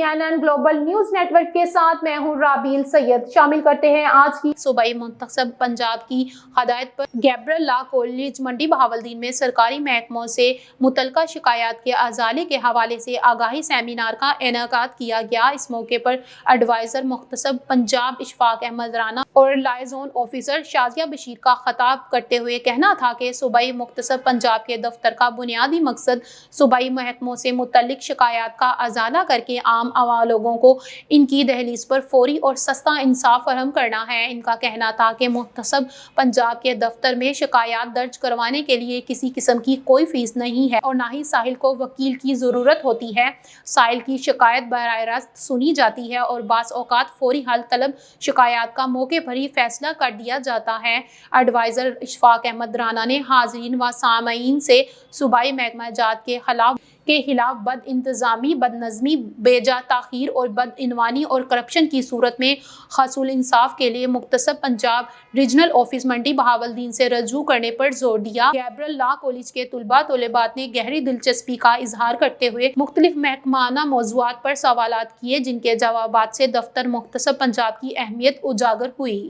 CNN global news network के साथ मैं हूं राबील सैयद। शामिल करते हैं आज की सूबाई मुंतखब पंजाब की हदायत पर गैब्रियल लॉ कॉलेज मंडी बहावलदीन में सरकारी महकमों से मुतल्लिका शिकायत के अजाले के हवाले से आगाही सेमिनार का इनेकाद किया गया। इस मौके पर एडवाइजर मुख्तसब पंजाब इशफाक अहमद राना और लाइजोन ऑफिसर शाजिया बशीर का खिताब करते हुए कहना था कि सूबाई मुख्तसब पंजाब के दफ्तर का बुनियादी मकसद सूबाई महकमों से मुतल्लिक शिकायत का अजाला करके आम आवाम लोगों को इनकी दहलीज पर फौरी और सस्ता इंसाफ फराहम करना है। इनका कहना था कि मुख्तसब पंजाब के दफ्तर में शिकायत दर्ज करवाने के लिए किसी किस्म की कोई फीस नहीं है और ना ही साहिल को वकील की ज़रूरत होती है। साहिल की शिकायत बराह रास्त सुनी जाती है और बास औकात फौरी हल तलब शिकायत का मौके पर ही फैसला कर दिया जाता है। एडवाइज़र इशफाक अहमद राना ने हाज़रीन व सामईन से सूबाई महकमा जात के खिलाफ बद इंतज़ामी, बदनज़मी, बेजा ताख़ीर और बदइनवानी और करप्शन की सूरत में हसूल इंसाफ के लिए मुख्तसब पंजाब रीजनल ऑफिस मंडी बहावलदीन से रजू करने पर जोर दिया। गैब्रियल लॉ कॉलेज के तलबात ने गहरी दिलचस्पी का इजहार करते हुए मुख्तलिफ महकमाना मौज़ूआत पर सवालात किए, जिनके जवाबात से दफ्तर मुख्तसब पंजाब की अहमियत उजागर हुई।